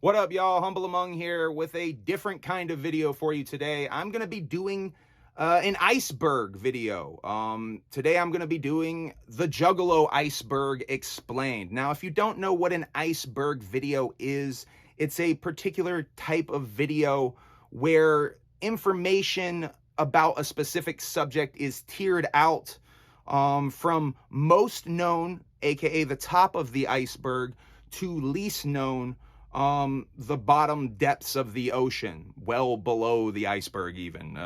What up, y'all? Humble Among here with a different kind of video for you today. I'm going to be doing an Iceberg video. Today I'm going to be doing the Juggalo Iceberg Explained. Now, if you don't know what an Iceberg video is, it's a particular type of video where information about a specific subject is tiered out from most known, aka the top of the iceberg, to least known, the bottom depths of the ocean, well below the iceberg even.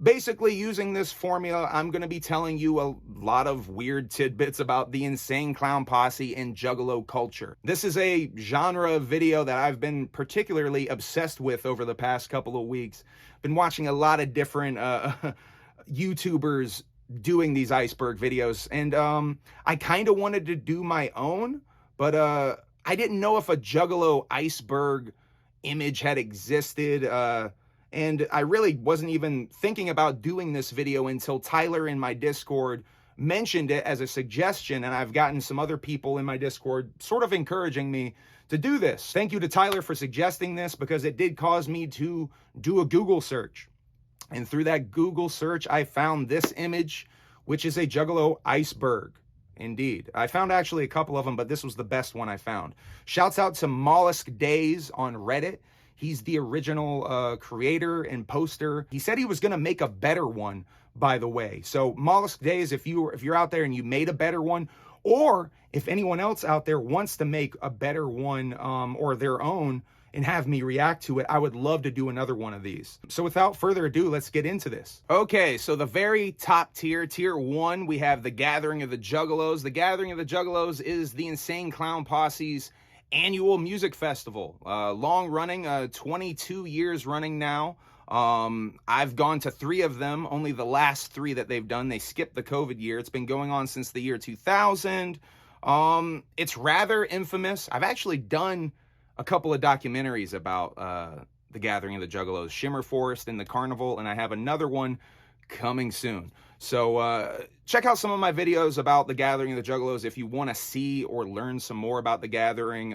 Basically, using this formula, I'm going to be telling you a lot of weird tidbits about the Insane Clown Posse and Juggalo culture. This is a genre of video that I've been particularly obsessed with over the past couple of weeks. Been watching a lot of different YouTubers doing these iceberg videos, and I kind of wanted to do my own, but I didn't know if a Juggalo iceberg image had existed, and I really wasn't even thinking about doing this video until Tyler in my Discord mentioned it as a suggestion, and I've gotten some other people in my Discord sort of encouraging me to do this. Thank you to Tyler for suggesting this, because it did cause me to do a Google search. And through that Google search, I found this image, which is a Juggalo iceberg. Indeed. I found actually a couple of them, but this was the best one I found. Shouts out to Mollusk Days on Reddit. He's the original creator and poster. He said he was going to make a better one, by the way. So Mollusk Days, if you're out there and you made a better one, or if anyone else out there wants to make a better one or their own and have me react to it, I would love to do another one of these. So without further ado, let's get into this. Okay, so the very top tier, tier 1, we have the Gathering of the Juggalos. The Gathering of the Juggalos is the Insane Clown Posse's annual music festival. Long running, 22 years running now. I've gone to 3 of them, only the last 3 that they've done. They skipped the COVID year. It's been going on since the year 2000. It's rather infamous. I've actually done a couple of documentaries about the Gathering of the Juggalos, Shimmer Forest and the Carnival, and I have another one coming soon. So check out some of my videos about the Gathering of the Juggalos if you want to see or learn some more about the Gathering.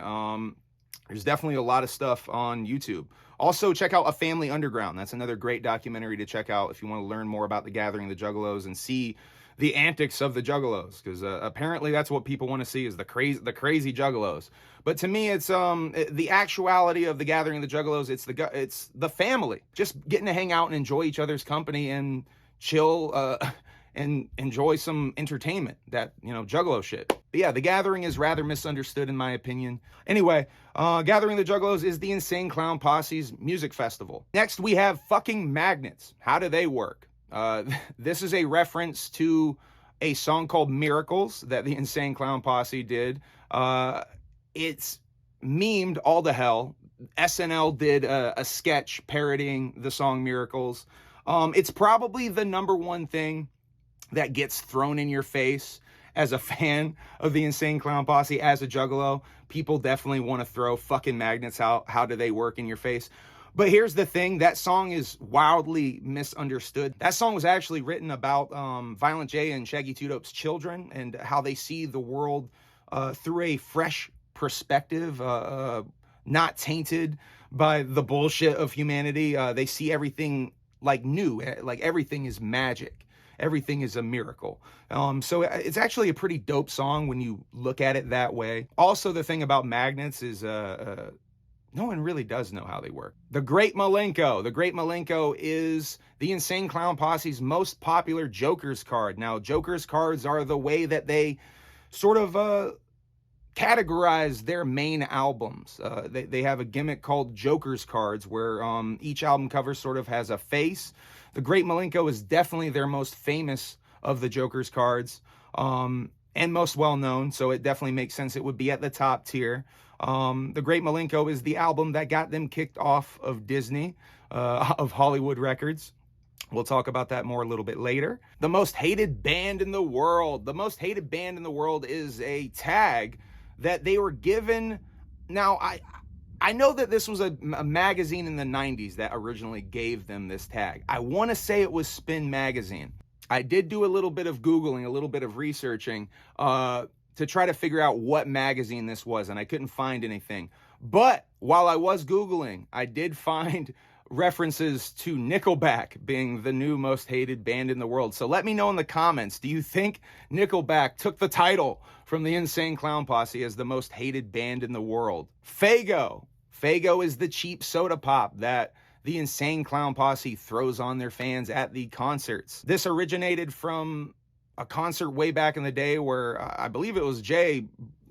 There's definitely a lot of stuff on YouTube. Also, check out A Family Underground. That's another great documentary to check out if you want to learn more about the Gathering of the Juggalos and see the antics of the Juggalos, because apparently that's what people want to see, is the crazy Juggalos. But to me, it's the actuality of the Gathering of the Juggalos. It's the family, just getting to hang out and enjoy each other's company and chill and enjoy some entertainment, that, you know, Juggalo shit. But yeah, the Gathering is rather misunderstood in my opinion. Anyway, Gathering of the Juggalos is the Insane Clown Posse's music festival. Next, we have fucking magnets. How do they work? This is a reference to a song called Miracles that the Insane Clown Posse did. It's memed all to hell. SNL did a sketch parodying the song Miracles. It's probably the #1 thing that gets thrown in your face as a fan of the Insane Clown Posse, as a Juggalo. People definitely want to throw fucking magnets out. How do they work in your face? But here's the thing, that song is wildly misunderstood. That song was actually written about Violent J and Shaggy 2 Dope's children and how they see the world through a fresh perspective, not tainted by the bullshit of humanity. They see everything like new, like everything is magic. Everything is a miracle. So it's actually a pretty dope song when you look at it that way. Also, the thing about magnets is no one really does know how they work. The Great Malenko. The Great Malenko is the Insane Clown Posse's most popular Joker's card. Now, Joker's cards are the way that they sort of categorize their main albums. They have a gimmick called Joker's cards, where each album cover sort of has a face. The Great Malenko is definitely their most famous of the Joker's cards, and most well-known, so it definitely makes sense it would be at the top tier. The Great Malenko is the album that got them kicked off of Disney, of Hollywood Records. We'll talk about that more a little bit later. The most hated band in the world. The most hated band in the world is a tag that they were given. Now, I know that this was a magazine in the 90s that originally gave them this tag. I want to say it was Spin Magazine. I did do a little bit of Googling, a little bit of researching, to try to figure out what magazine this was, and I couldn't find anything. But while I was Googling, I did find references to Nickelback being the new most hated band in the world. So let me know in the comments, do you think Nickelback took the title from the Insane Clown Posse as the most hated band in the world? Faygo. Faygo is the cheap soda pop that the Insane Clown Posse throws on their fans at the concerts. This originated from a concert way back in the day where I believe it was Jay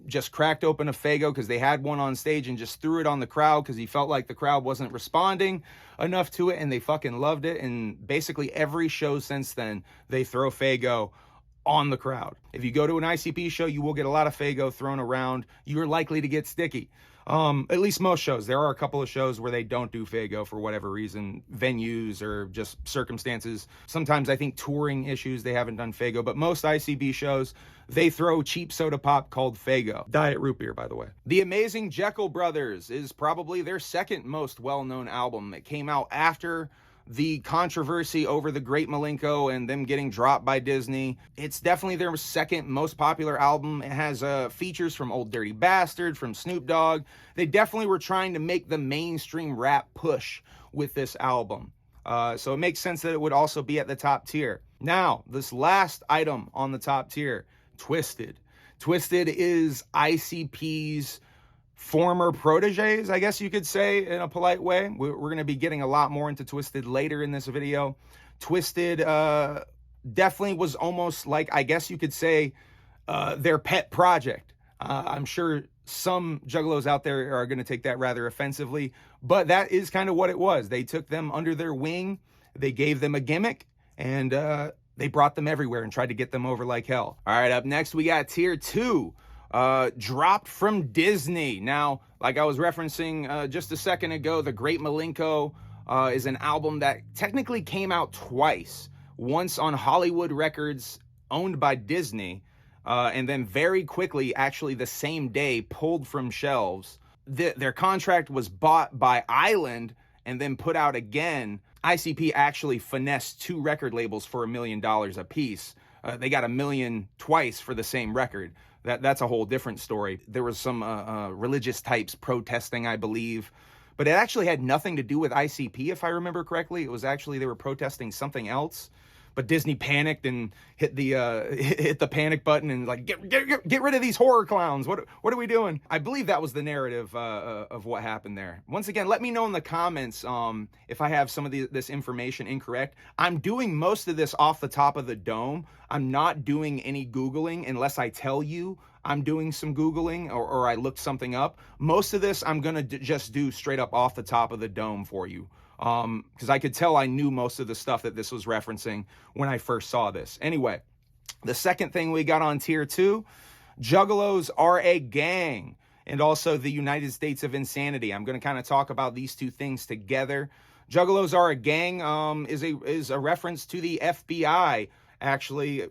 just cracked open a Faygo because they had one on stage and just threw it on the crowd because he felt like the crowd wasn't responding enough to it, and they fucking loved it. And basically every show since then, they throw Faygo on the crowd. If you go to an ICP show, you will get a lot of Faygo thrown around. You're likely to get sticky. At least most shows. There are a couple of shows where they don't do Faygo for whatever reason, venues or just circumstances. Sometimes I think touring issues, they haven't done Faygo, but most ICB shows, they throw cheap soda pop called Faygo. Diet root beer, by the way. The Amazing Jekyll Brothers is probably their second most well-known album. It came out after the controversy over the Great Milenko and them getting dropped by Disney. It's definitely their second most popular album. It has features from Old Dirty Bastard, from Snoop Dogg. They definitely were trying to make the mainstream rap push with this album. So it makes sense that it would also be at the top tier. Now, this last item on the top tier, Twisted. Twisted is ICP's former proteges, I guess you could say, in a polite way. We're going to be getting a lot more into Twisted later in this video. Twisted definitely was almost like, I guess you could say, their pet project. I'm sure some Juggalos out there are going to take that rather offensively, but that is kind of what it was. They took them under their wing, they gave them a gimmick, and they brought them everywhere and tried to get them over like hell. All right, up next we got tier 2. Dropped from Disney. Now, like I was referencing just a second ago, The Great Milenko is an album that technically came out twice. Once on Hollywood Records, owned by Disney, and then very quickly, actually the same day, pulled from shelves. Their contract was bought by Island and then put out again. ICP actually finessed 2 record labels for $1 million a piece. They got $1 million twice for the same record. That's a whole different story. There was some religious types protesting, I believe, but it actually had nothing to do with ICP, if I remember correctly. It was actually, they were protesting something else, but Disney panicked and hit the panic button and like, get rid of these horror clowns. What are we doing? I believe that was the narrative of what happened there. Once again, let me know in the comments if I have some of this information incorrect. I'm doing most of this off the top of the dome. I'm not doing any Googling unless I tell you I'm doing some Googling or I looked something up. Most of this I'm gonna just do straight up off the top of the dome for you. Because I could tell I knew most of the stuff that this was referencing when I first saw this. Anyway, the second thing we got on tier 2, Juggalos are a gang, and also the United States of Insanity. I'm going to kind of talk about these two things together. Juggalos are a gang is a reference to the FBI actually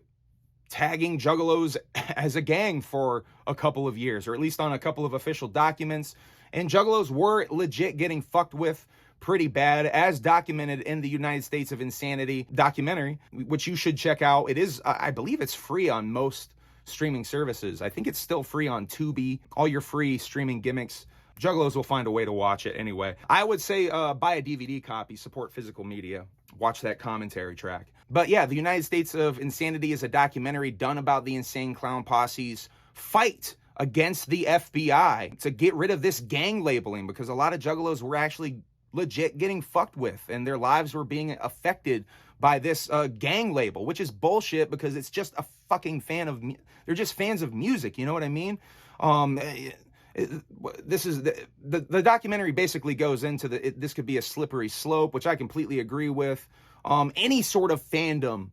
tagging Juggalos as a gang for a couple of years, or at least on a couple of official documents. And Juggalos were legit getting fucked with pretty bad, as documented in the United States of Insanity documentary, which you should check out. It is, I believe it's free on most streaming services. I think it's still free on Tubi, all your free streaming gimmicks. Juggalos will find a way to watch it anyway. I would say buy a DVD copy, support physical media, watch that commentary track. But yeah, the United States of Insanity is a documentary done about the Insane Clown Posse's fight against the FBI to get rid of this gang labeling, because a lot of Juggalos were actually legit getting fucked with and their lives were being affected by this gang label, which is bullshit because it's just a fucking they're just fans of music, you know what I mean? This is the documentary basically goes into this could be a slippery slope, which I completely agree with. Any sort of fandom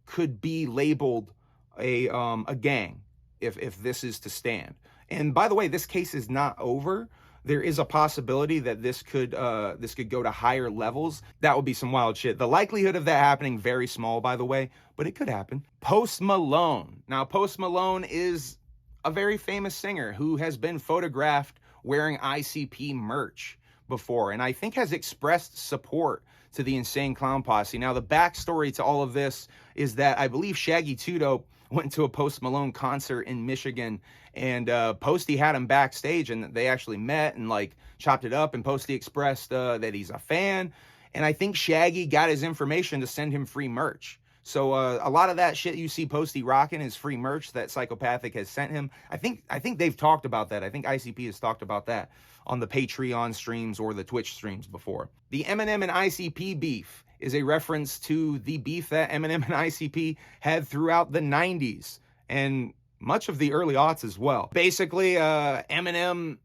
could be labeled a gang if this is to stand. And by the way, this case is not over. There is a possibility that this could go to higher levels. That would be some wild shit. The likelihood of that happening, very small, by the way, but it could happen. Post Malone. Now, Post Malone is a very famous singer who has been photographed wearing ICP merch before, and I think has expressed support to the Insane Clown Posse. Now, the backstory to all of this is that I believe Shaggy 2 Dope went to a Post Malone concert in Michigan, and Posty had him backstage, and they actually met and like chopped it up, and Posty expressed that he's a fan, and I think Shaggy got his information to send him free merch. So a lot of that shit you see Posty rocking is free merch that Psychopathic has sent him. I think they've talked about that. I think ICP has talked about that on the Patreon streams or the Twitch streams before. The Eminem and ICP beef is a reference to the beef that Eminem and ICP had throughout the 90s and much of the early aughts as well. Basically, Eminem,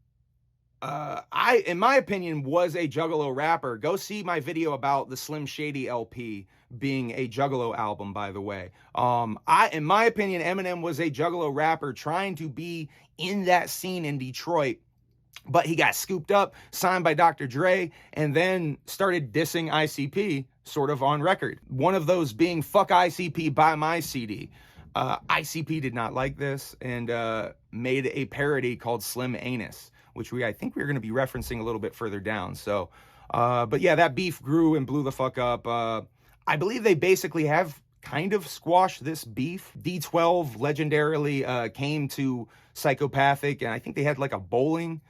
in my opinion, was a Juggalo rapper. Go see my video about the Slim Shady LP being a Juggalo album, by the way. In my opinion, Eminem was a Juggalo rapper trying to be in that scene in Detroit, but he got scooped up, signed by Dr. Dre, and then started dissing ICP, sort of on record. One of those being, "Fuck ICP, buy my CD." ICP did not like this and made a parody called Slim Anus, which I think we're going to be referencing a little bit further down. So, but yeah, that beef grew and blew the fuck up. I believe they basically have kind of squashed this beef. D12 legendarily came to Psychopathic, and I think they had like a bowling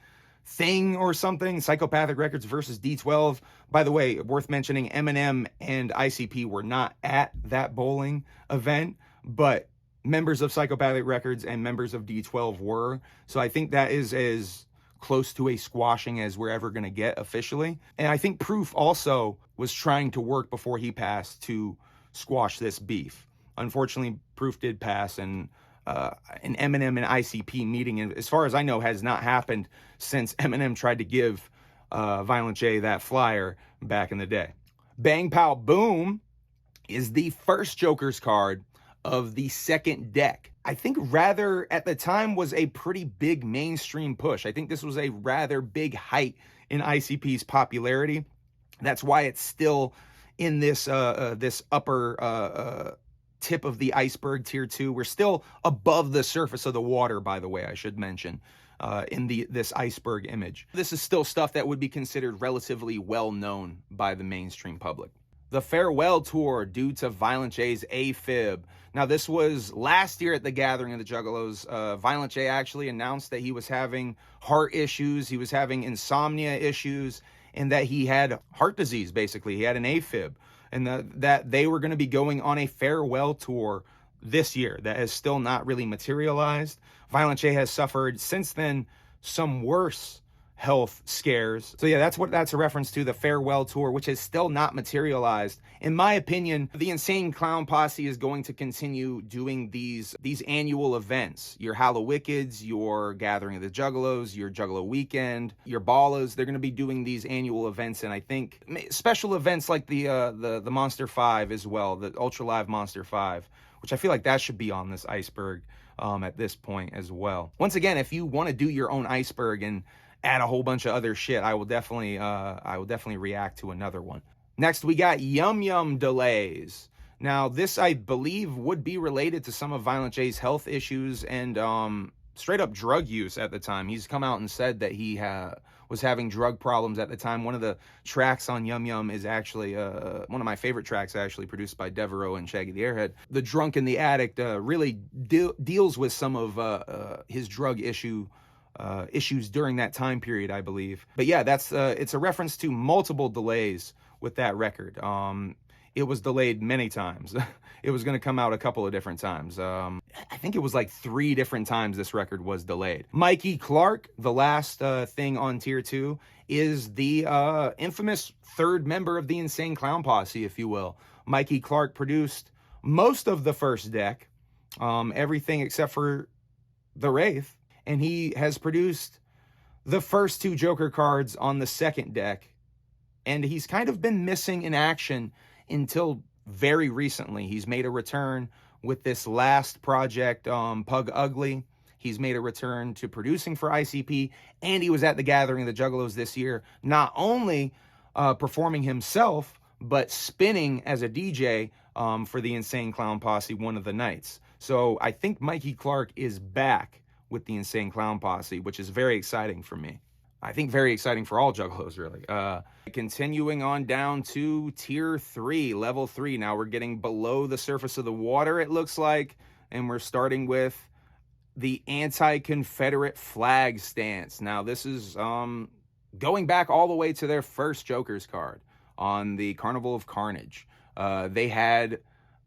thing or something. Psychopathic Records versus D12. By the way, worth mentioning, Eminem and ICP were not at that bowling event, but members of Psychopathic Records and members of D12 were. So I think that is as close to a squashing as we're ever going to get officially. And I think Proof also was trying to work before he passed to squash this beef. Unfortunately, Proof did pass, and an Eminem and ICP meeting, as far as I know, has not happened since Eminem tried to give Violent J that flyer back in the day. Bang Pow Boom is the first Joker's card of the second deck. I think rather at the time was a pretty big mainstream push. I think this was a rather big height in ICP's popularity. That's why it's still in this this upper tip of the iceberg, tier 2. We're still above the surface of the water, by the way, I should mention, in this iceberg image. This is still stuff that would be considered relatively well known by the mainstream public. The farewell tour due to Violent J's AFib. Now, this was last year at the gathering of the Juggalos. Violent J actually announced that he was having heart issues, he was having insomnia issues, and that he had heart disease, basically. He had an AFib, and that they were going to be going on a farewell tour this year. That has still not really materialized. Violent J has suffered since then some worse health scares. So yeah, that's a reference to, the farewell tour, which has still not materialized. In my opinion, the Insane Clown Posse is going to continue doing these annual events. Your Hallowickeds, your Gathering of the Juggalos, your Juggalo Weekend, your Ballas. They're going to be doing these annual events, and I think special events like the Monster 5 as well, the Ultra Live Monster 5, which I feel like that should be on this iceberg at this point as well. Once again, if you want to do your own iceberg and add a whole bunch of other shit, I will definitely react to another one. Next, we got Yum Yum delays. Now, this, I believe, would be related to some of Violent J's health issues and straight up drug use at the time. He's come out and said that he was having drug problems at the time. One of the tracks on Yum Yum is actually one of my favorite tracks, actually, produced by Devereaux and Shaggy the Airhead. The Drunk and the Addict really deals with some of his drug issues during that time period, I believe. But yeah, it's a reference to multiple delays with that record. It was delayed many times. It was going to come out a couple of different times. I think it was like 3 different times this record was delayed. Mikey Clark, the last thing on tier 2, is the infamous third member of the Insane Clown Posse, if you will. Mikey Clark produced most of the first deck, everything except for the Wraith. And he has produced the first 2 Joker cards on the second deck. And he's kind of been missing in action until very recently. He's made a return with this last project, Pug Ugly. He's made a return to producing for ICP. And he was at the Gathering of the Juggalos this year, not only performing himself, but spinning as a DJ for the Insane Clown Posse one of the nights. So I think Mikey Clark is back with the Insane Clown Posse, which is very exciting for me. I think very exciting for all Juggalos, really. Continuing on down to tier 3, level 3. Now we're getting below the surface of the water, it looks like. and we're starting with the anti-Confederate flag stance. Now, this is going back all the way to their first Joker's card on the Carnival of Carnage. They had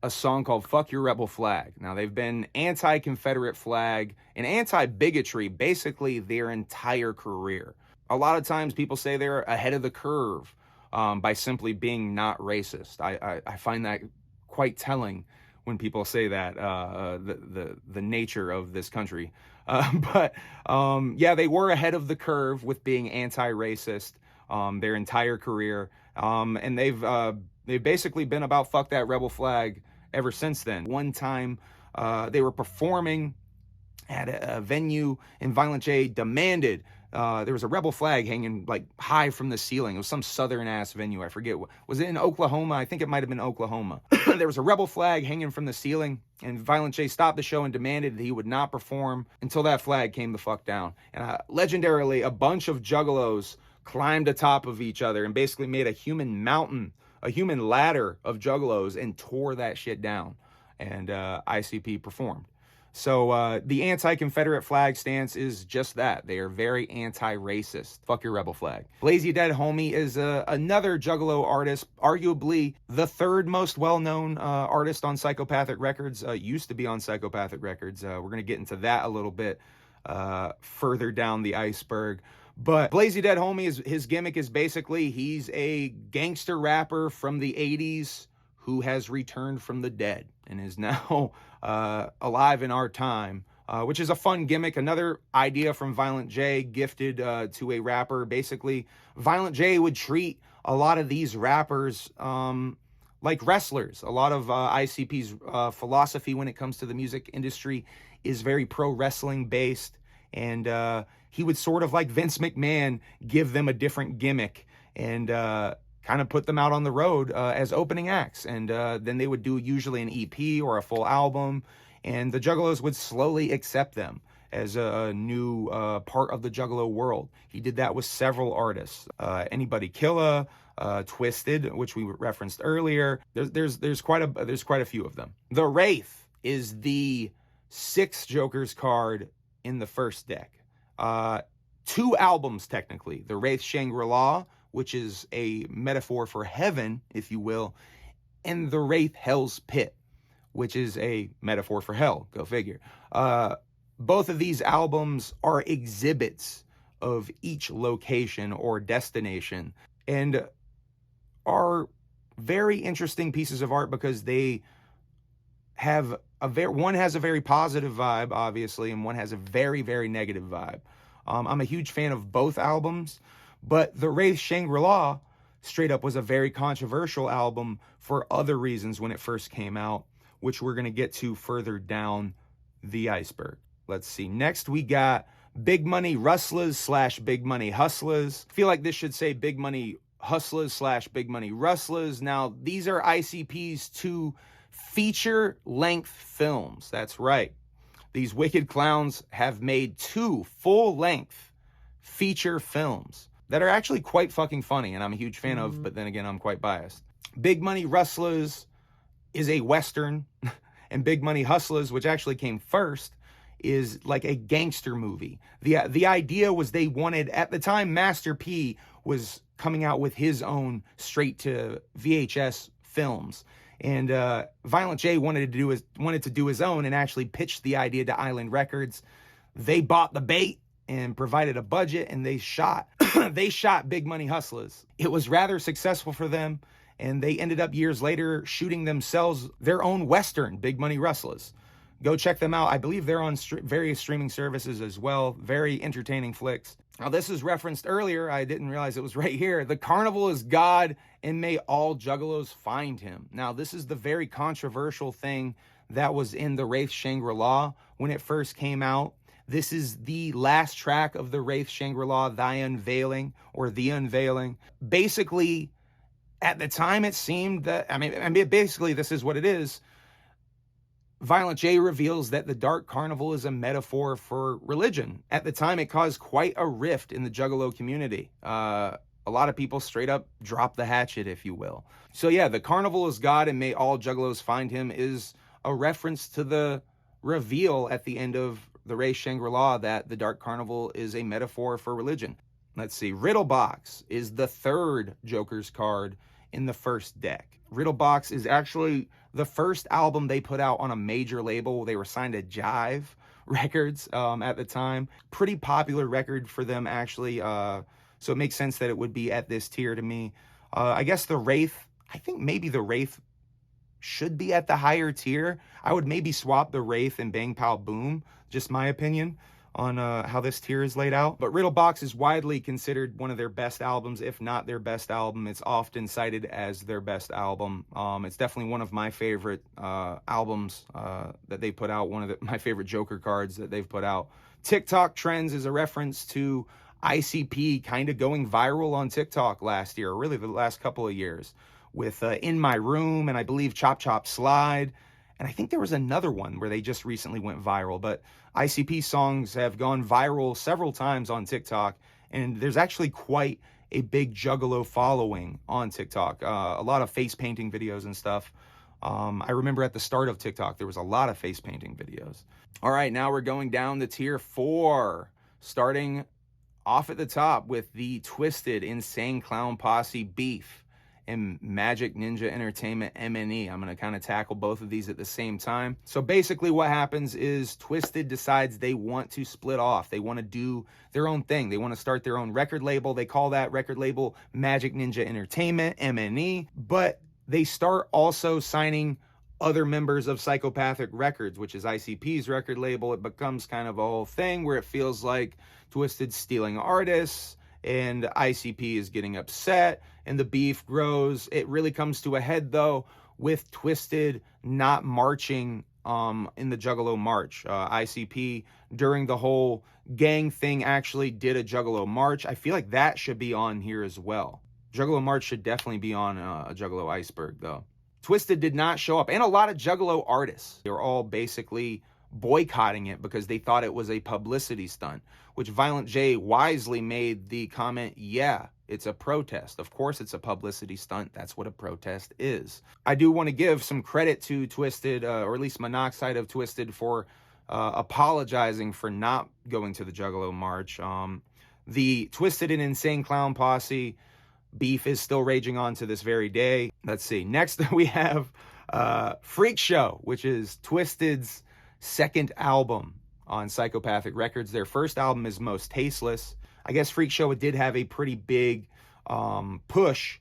a song called Fuck Your Rebel Flag. Now, they've been anti-Confederate flag and anti-bigotry basically their entire career. A lot of times people say they're ahead of the curve by simply being not racist. I find that quite telling when people say that, the nature of this country. But yeah, they were ahead of the curve with being anti-racist their entire career. And they've basically been about fuck that rebel flag ever since then. One time they were performing at a venue and Violent J demanded there was a rebel flag hanging like high from the ceiling. It was some southern ass venue. I forget. Was it in Oklahoma? I think it might have been Oklahoma. There was a rebel flag hanging from the ceiling, and Violent J stopped the show and demanded that he would not perform until that flag came the fuck down. And legendarily, a bunch of Juggalos climbed atop of each other and basically made a human mountain, a human ladder of Juggalos, and tore that shit down. And ICP performed. So the anti-Confederate flag stance is just that. They are very anti-racist. Fuck your rebel flag. Blaze You Dead Homie is another Juggalo artist, arguably the third most well-known artist on Psychopathic Records. Used to be on Psychopathic Records. We're going to get into that a little bit further down the iceberg. But Blaze You Dead Homie, his gimmick is basically he's a gangster rapper from the 80s who has returned from the dead and is now alive in our time, which is a fun gimmick. Another idea from Violent J, gifted to a rapper. Basically, Violent J would treat a lot of these rappers like wrestlers. A lot of ICP's philosophy when it comes to the music industry is very pro wrestling based, and he would sort of like Vince McMahon give them a different gimmick and kind of put them out on the road as opening acts. And then they would do usually an EP or a full album, and the Juggalos would slowly accept them as a new part of the Juggalo world. He did that with several artists. Anybody Killa, Twisted, which we referenced earlier. There's quite a few of them. The Wraith is the 6th Joker's card in the first deck. 2 albums technically. The Wraith Shangri-La, which is a metaphor for heaven, if you will, and the Wraith Hell's Pit, which is a metaphor for hell. Go figure. Both of these albums are exhibits of each location or destination, and are very interesting pieces of art because they have one has a very positive vibe, obviously, and one has a very, very negative vibe. I'm a huge fan of both albums. But the Wraith Shangri-La, straight up, was a very controversial album for other reasons when it first came out, which we're going to get to further down the iceberg. Let's see. Next, we got Big Money Rustlers / Big Money Hustlers. I feel like this should say Big Money Hustlers / Big Money Rustlers. Now, these are ICP's 2 feature-length films. That's right. These wicked clowns have made 2 full-length feature films that are actually quite fucking funny, and I'm a huge fan of, but then again, I'm quite biased. Big Money Rustlers is a Western, and Big Money Hustlers, which actually came first, is like a gangster movie. The idea was they wanted, at the time, Master P was coming out with his own straight-to VHS films, and Violent J wanted to do his own and actually pitched the idea to Island Records. They bought the bait and provided a budget, and they shot Big Money Hustlers. It was rather successful for them, and they ended up years later shooting themselves their own Western, Big Money Rustlers. Go check them out. I believe they're on various streaming services as well. Very entertaining flicks. Now, this is referenced earlier. I didn't realize it was right here. The carnival is God, and may all Juggalos find him. Now, this is the very controversial thing that was in the Wraith Shangri-La when it first came out. This is the last track of the Wraith Shangri-La, The Unveiling. Basically, at the time, it seemed that, basically, this is what it is. Violent J reveals that the Dark Carnival is a metaphor for religion. At the time, it caused quite a rift in the Juggalo community. A lot of people straight up dropped the hatchet, if you will. So yeah, the carnival is God, and may all Juggalos find him is a reference to the reveal at the end of the race Shangri-La that the Dark Carnival is a metaphor for religion. Let's see, Riddle Box is the third Joker's card in the first deck. Riddle Box is actually the first album they put out on a major label. They were signed to Jive Records at the time. Pretty popular record for them, actually. So it makes sense that it would be at this tier to me. I guess the Wraith, I think maybe the Wraith should be at the higher tier. I would maybe swap the Wraith and Bang Pow Boom, just my opinion on how this tier is laid out. But Riddle Box is widely considered one of their best albums, if not their best album. It's often cited as their best album. It's definitely one of my favorite albums that they put out, one of my favorite Joker cards that they've put out. TikTok Trends is a reference to ICP kind of going viral on TikTok last year, or really the last couple of years, with In My Room, and I believe Chop Chop Slide. And I think there was another one where they just recently went viral. But ICP songs have gone viral several times on TikTok. And there's actually quite a big Juggalo following on TikTok. A lot of face painting videos and stuff. I remember at the start of TikTok, there was a lot of face painting videos. All right, now we're going down to tier 4. Starting off at the top with the Twisted Insane Clown Posse beef and Magic Ninja Entertainment MNE. I'm going to kind of tackle both of these at the same time. So basically what happens is Twisted decides they want to split off. They want to do their own thing. They want to start their own record label. They call that record label Magic Ninja Entertainment, MNE. But they start also signing other members of Psychopathic Records, which is ICP's record label. It becomes kind of a whole thing where it feels like Twisted's stealing artists and ICP is getting upset and the beef grows. It really comes to a head, though, with Twisted not marching in the Juggalo March. ICP, during the whole gang thing, actually did a Juggalo March. I feel like that should be on here as well. Juggalo March should definitely be on a Juggalo Iceberg, though. Twisted did not show up, and a lot of Juggalo artists. They were all basically boycotting it because they thought it was a publicity stunt, which Violent J wisely made the comment, yeah, it's a protest. Of course it's a publicity stunt. That's what a protest is. I do want to give some credit to Twisted, or at least Monoxide of Twisted, for apologizing for not going to the Juggalo March. The Twisted and Insane Clown Posse beef is still raging on to this very day. Let's see. Next we have Freak Show, which is Twisted's second album on Psychopathic Records. Their first album is Most Tasteless. I guess Freak Show did have a pretty big push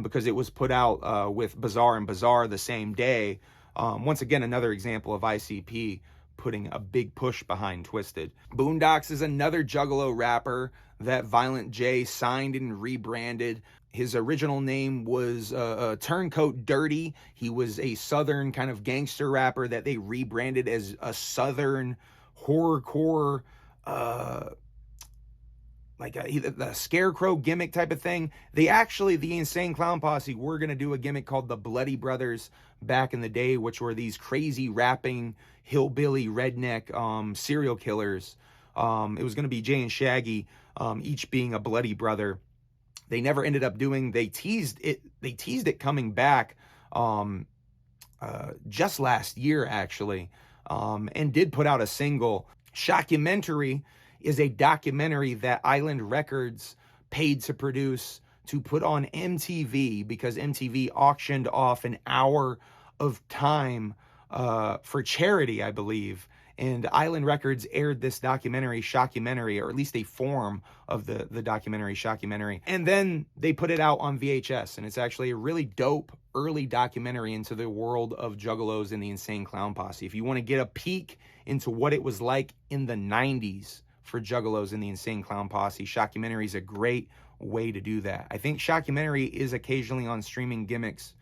because it was put out with Bizarre and Bizarre the same day. Once again, another example of ICP putting a big push behind Twisted. Boondocks is another Juggalo rapper that Violent J signed and rebranded. His original name was Turncoat Dirty. He was a Southern kind of gangster rapper that they rebranded as a Southern horrorcore, like the Scarecrow gimmick type of thing. They actually, the Insane Clown Posse, were going to do a gimmick called the Bloody Brothers back in the day, which were these crazy rapping hillbilly redneck serial killers. It was going to be Jay and Shaggy, each being a bloody brother. They never ended up doing. They teased it coming back just last year, actually, and did put out a single. Shockumentary is a documentary that Island Records paid to produce to put on MTV because MTV auctioned off an hour of time for charity, I believe. And Island Records aired this documentary, Shockumentary, or at least a form of the documentary, Shockumentary. And then they put it out on VHS. And it's actually a really dope early documentary into the world of Juggalos and the Insane Clown Posse. If you want to get a peek into what it was like in the 90s for Juggalos and the Insane Clown Posse, Shockumentary is a great way to do that. I think Shockumentary is occasionally on streaming gimmicks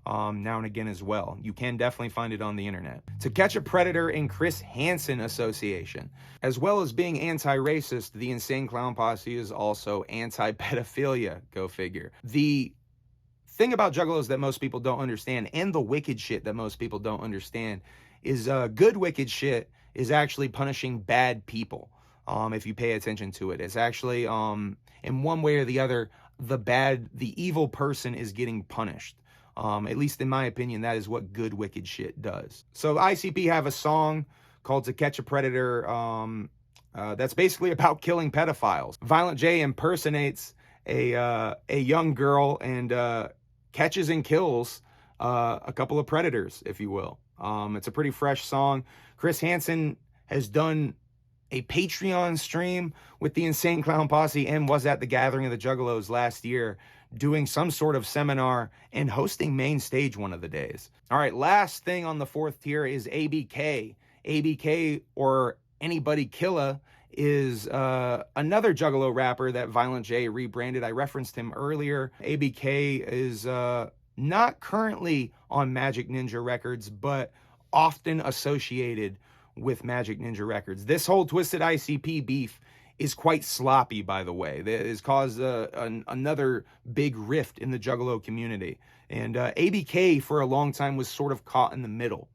now and again as well. You can definitely find it on the internet. To Catch a Predator and Chris Hansen Association. As well as being anti-racist, the Insane Clown Posse is also anti-pedophilia. Go figure. The thing about Juggalos that most people don't understand, and the wicked shit that most people don't understand, is good wicked shit is actually punishing bad people. If you pay attention to it, it's actually in one way or the other, the evil person is getting punished. At least in my opinion, that is what good wicked shit does. So ICP have a song called To Catch a Predator. That's basically about killing pedophiles. Violent J impersonates a young girl and catches and kills a couple of predators, if you will. It's a pretty fresh song. Chris Hansen has done a Patreon stream with the Insane Clown Posse and was at the Gathering of the Juggalos last year doing some sort of seminar and hosting main stage one of the days. All right, last thing on the fourth tier is ABK. ABK, or Anybody Killa, is another Juggalo rapper that Violent J rebranded. I referenced him earlier. ABK is not currently on Magic Ninja Records, but often associated with Magic Ninja Records. This whole Twisted ICP beef is quite sloppy, by the way. That has caused another big rift in the Juggalo community. And ABK for a long time was sort of caught in the middle.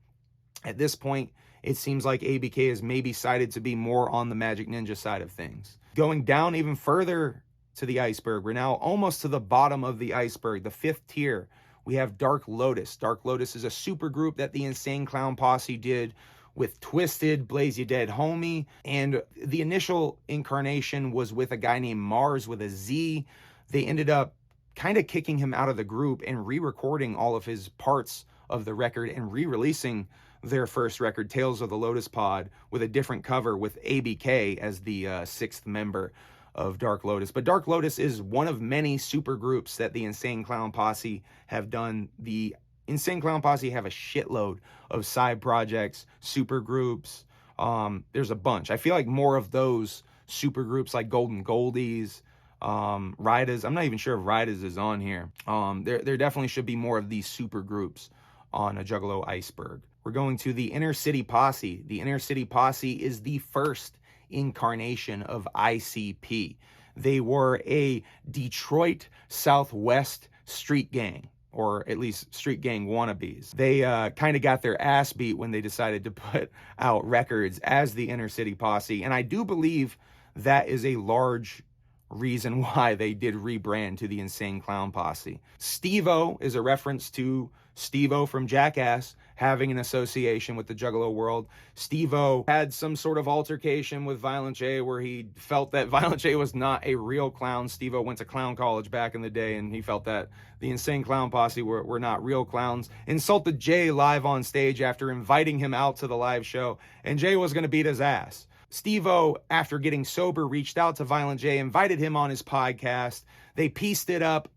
At this point, it seems like ABK has maybe sided to be more on the Magic Ninja side of things. Going down even further to the iceberg, we're now almost to the bottom of the iceberg, the fifth tier. We have Dark Lotus. Dark Lotus is a super group that the Insane Clown Posse did with Twisted, Blaze Ya Dead Homie, and the initial incarnation was with a guy named Mars with a Z. They ended up kind of kicking him out of the group and re-recording all of his parts of the record and re-releasing their first record, Tales of the Lotus Pod, with a different cover with ABK as the sixth member of Dark Lotus. But Dark Lotus is one of many super groups that the Insane Clown Posse have done. The Insane Clown Posse have a shitload of side projects, super groups. There's a bunch. I feel like more of those super groups like Golden Goldies, Ridas. I'm not even sure if Ridas is on here. There definitely should be more of these super groups on a Juggalo Iceberg. We're going to the Inner City Posse. The Inner City Posse is the first incarnation of ICP. They were a Detroit Southwest street gang, or at least street gang wannabes. They kind of got their ass beat when they decided to put out records as the Inner City Posse. And I do believe that is a large reason why they did rebrand to the Insane Clown Posse. Steve-O is a reference to Steve-O from Jackass having an association with the Juggalo world. Steve-O had some sort of altercation with Violent J where he felt that Violent J was not a real clown. Steve-O went to clown college back in the day and he felt that the Insane Clown Posse were not real clowns. Insulted Jay live on stage after inviting him out to the live show, and Jay was going to beat his ass. Steve-O, after getting sober, reached out to Violent J, invited him on his podcast. They pieced it up,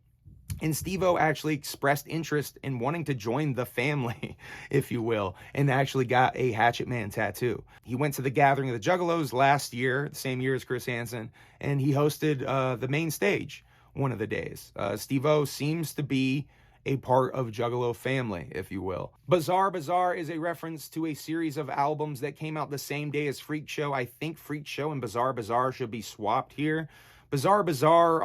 and Steve-O actually expressed interest in wanting to join the family, if you will, and actually got a Hatchet Man tattoo. He went to the Gathering of the Juggalos last year, the same year as Chris Hansen, and he hosted the main stage one of the days. Steve-O seems to be a part of Juggalo family, if you will. Bizarre Bazaar is a reference to a series of albums that came out the same day as Freak Show. I think Freak Show and Bizarre Bazaar should be swapped here. Bizarre Bazaar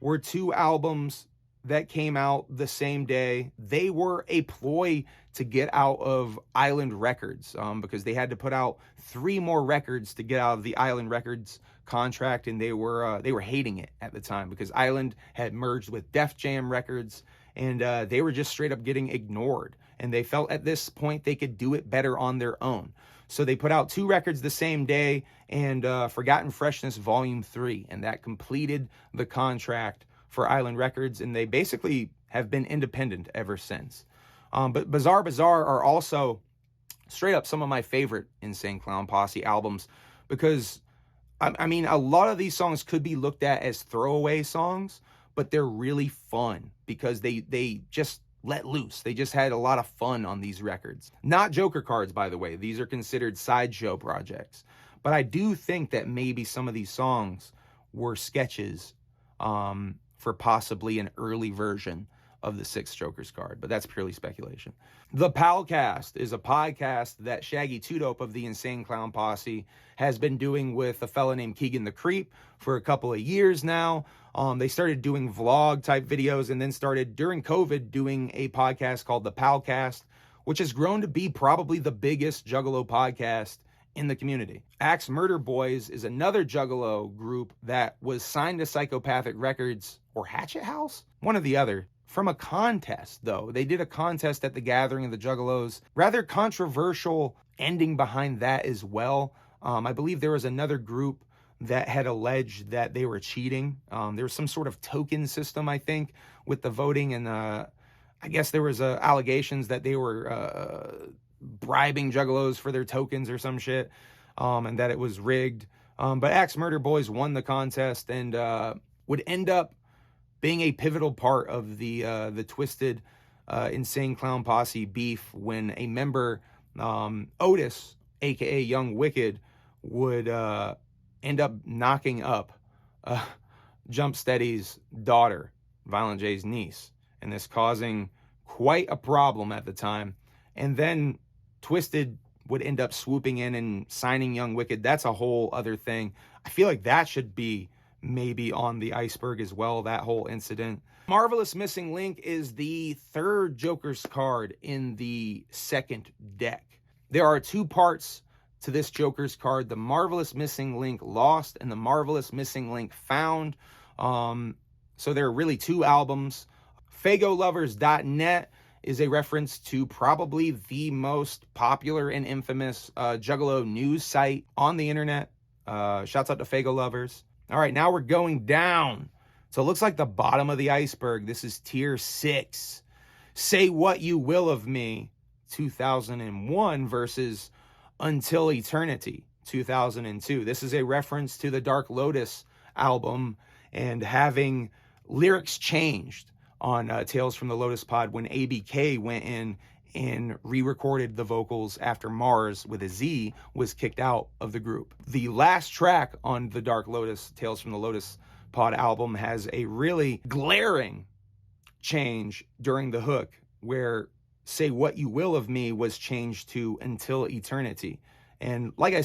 were two albums that came out the same day. They were a ploy to get out of Island Records because they had to put out 3 more records to get out of the Island Records contract, and they were hating it at the time because Island had merged with Def Jam Records, and they were just straight up getting ignored. And they felt at this point they could do it better on their own. So they put out 2 records the same day, and Forgotten Freshness Volume 3, and that completed the contract for Island Records, and they basically have been independent ever since. But Bizarre Bazaar are also straight up some of my favorite Insane Clown Posse albums because, I mean, a lot of these songs could be looked at as throwaway songs, but they're really fun because they just let loose. They just had a lot of fun on these records. Not Joker cards, by the way. These are considered sideshow projects. But I do think that maybe some of these songs were sketches for possibly an early version of the 6 Jokers card, but that's purely speculation. The Palcast is a podcast that Shaggy Two Dope of the Insane Clown Posse has been doing with a fella named Keegan the Creep for a couple of years now. They started doing vlog type videos and then started during COVID doing a podcast called The Palcast, which has grown to be probably the biggest Juggalo podcast in the community. Axe Murder Boys is another Juggalo group that was signed to Psychopathic Records or Hatchet House, one or the other, from a contest, though. They did a contest at the Gathering of the Juggalos. Rather controversial ending behind that as well. I believe there was another group that had alleged that they were cheating. There was some sort of token system, I think, with the voting, and I guess there was allegations that they were bribing Juggalos for their tokens or some shit, and that it was rigged. But Axe Murder Boys won the contest and would end up being a pivotal part of the Twisted Insane Clown Posse beef when a member, Otis, aka Young Wicked, would end up knocking up Jump Steady's daughter, Violent J's niece, and this causing quite a problem at the time. And then Twisted would end up swooping in and signing Young Wicked. That's a whole other thing. I feel like that should be maybe on the Iceberg as well, that whole incident. Marvelous Missing Link is the third Joker's card in the second deck. There are two parts to this Joker's card: the Marvelous Missing Link Lost and the Marvelous Missing Link Found. So there are really two albums. FagoLovers.net is a reference to probably the most popular and infamous Juggalo news site on the internet. Shouts out to Fago Lovers. All right, now we're going down. So it looks like the bottom of the iceberg. This is tier 6. Say What You Will of Me, 2001 versus Until Eternity, 2002. This is a reference to the Dark Lotus album and having lyrics changed on Tales from the Lotus Pod when ABK went in and re-recorded the vocals after Mars with a Z was kicked out of the group. The last track on the Dark Lotus Tales from the Lotus Pod album has a really glaring change during the hook where Say What You Will of Me was changed to Until Eternity. And I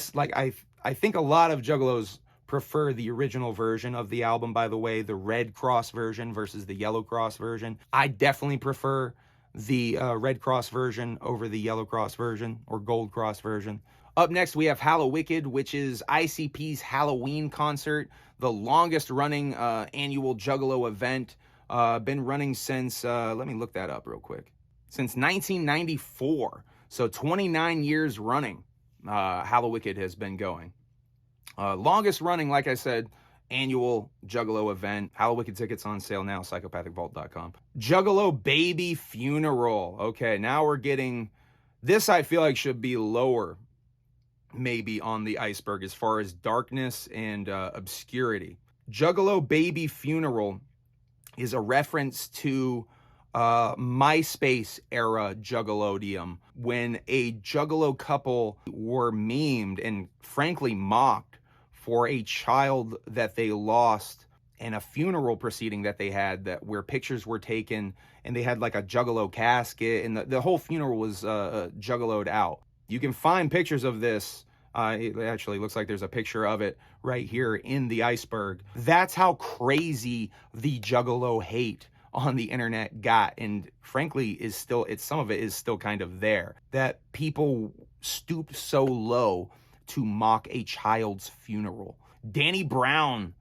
think a lot of Juggalos prefer the original version of the album, by the way, the Red Cross version versus the Yellow Cross version. I definitely prefer the Red Cross version over the Yellow Cross version or Gold Cross version. Up next, we have Hallowicked, which is ICP's Halloween concert, the longest running annual Juggalo event. Been running since, let me look that up real quick, since 1994. So 29 years running, Hallowicked has been going. Longest running, like I said, annual Juggalo event. Hallowicked tickets on sale now, psychopathicvault.com. Juggalo Baby Funeral. Okay, now we're getting, this I feel like should be lower maybe on the iceberg as far as darkness and obscurity. Juggalo Baby Funeral is a reference to MySpace era Juggalodium, when a Juggalo couple were memed and frankly mocked for a child that they lost and a funeral proceeding that they had that where pictures were taken and they had like a Juggalo casket and the whole funeral was Juggaloed out. You can find pictures of this. It actually looks like there's a picture of it right here in the iceberg. That's how crazy the Juggalo hate on the internet got, and frankly is still, some of it is still kind of there, that people stooped so low to mock a child's funeral. Danny Brown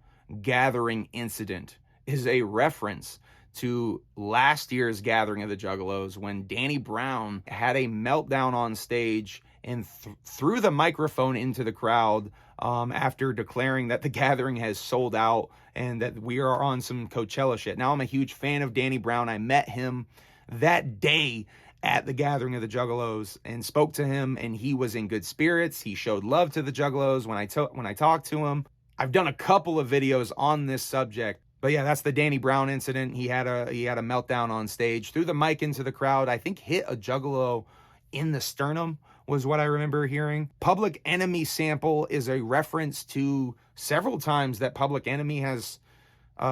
gathering incident is a reference to last year's gathering of the Juggalos when Danny Brown had a meltdown on stage and threw the microphone into the crowd after declaring that the gathering has sold out and that we are on some Coachella shit. Now, I'm a huge fan of Danny Brown. I met him that day at the gathering of the Juggalos and spoke to him, and he was in good spirits. He showed love to the Juggalos when I talked to him. I've done a couple of videos on this subject, but yeah, that's the Danny Brown incident. He had a meltdown on stage, threw the mic into the crowd, I think hit a Juggalo in the sternum was what I remember hearing. Public Enemy sample is a reference to several times that Public Enemy has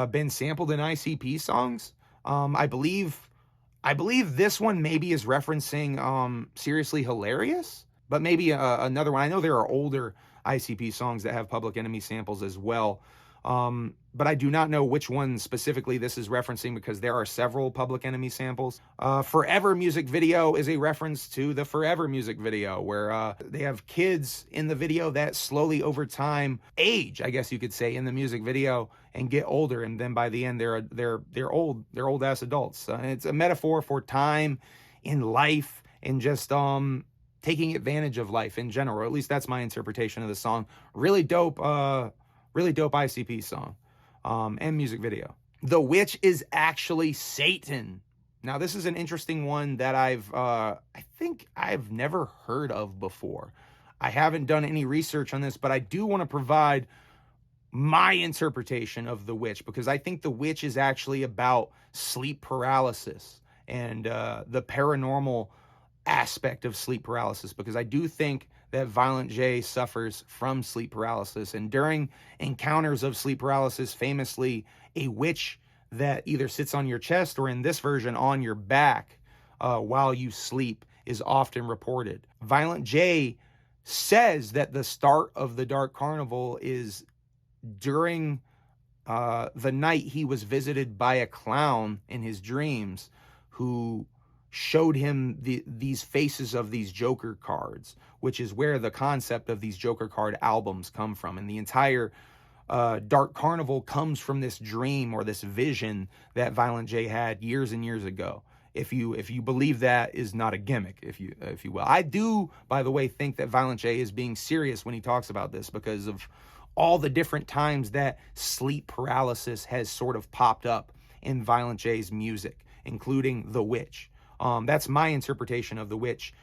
been sampled in ICP songs. I believe this one maybe is referencing Seriously Hilarious, but maybe another one. I know there are older ICP songs that have Public Enemy samples as well. But I do not know which one specifically this is referencing because there are several Public Enemy samples. Forever music video is a reference to the Forever music video where they have kids in the video that slowly over time age, I guess you could say, in the music video and get older, and then by the end they're old ass adults. It's a metaphor for time in life and just taking advantage of life in general, or at least that's my interpretation of the song. Really dope ICP song, and music video. The witch is actually Satan. Now, this is an interesting one that I think I've never heard of before. I haven't done any research on this, but I do want to provide my interpretation of the witch, because I think the witch is actually about sleep paralysis and the paranormal aspect of sleep paralysis, because I do think that Violent J suffers from sleep paralysis, and during encounters of sleep paralysis, famously a witch that either sits on your chest or, in this version, on your back while you sleep is often reported. Violent J says that the start of the Dark Carnival is during the night he was visited by a clown in his dreams who showed him these faces of these Joker cards, which is where the concept of these Joker card albums come from. And the entire Dark Carnival comes from this dream or this vision that Violent J had years and years ago. If you believe that is not a gimmick, if you will. I do, by the way, think that Violent J is being serious when he talks about this, because of all the different times that sleep paralysis has sort of popped up in Violent J's music, including The Witch. That's my interpretation of The Witch.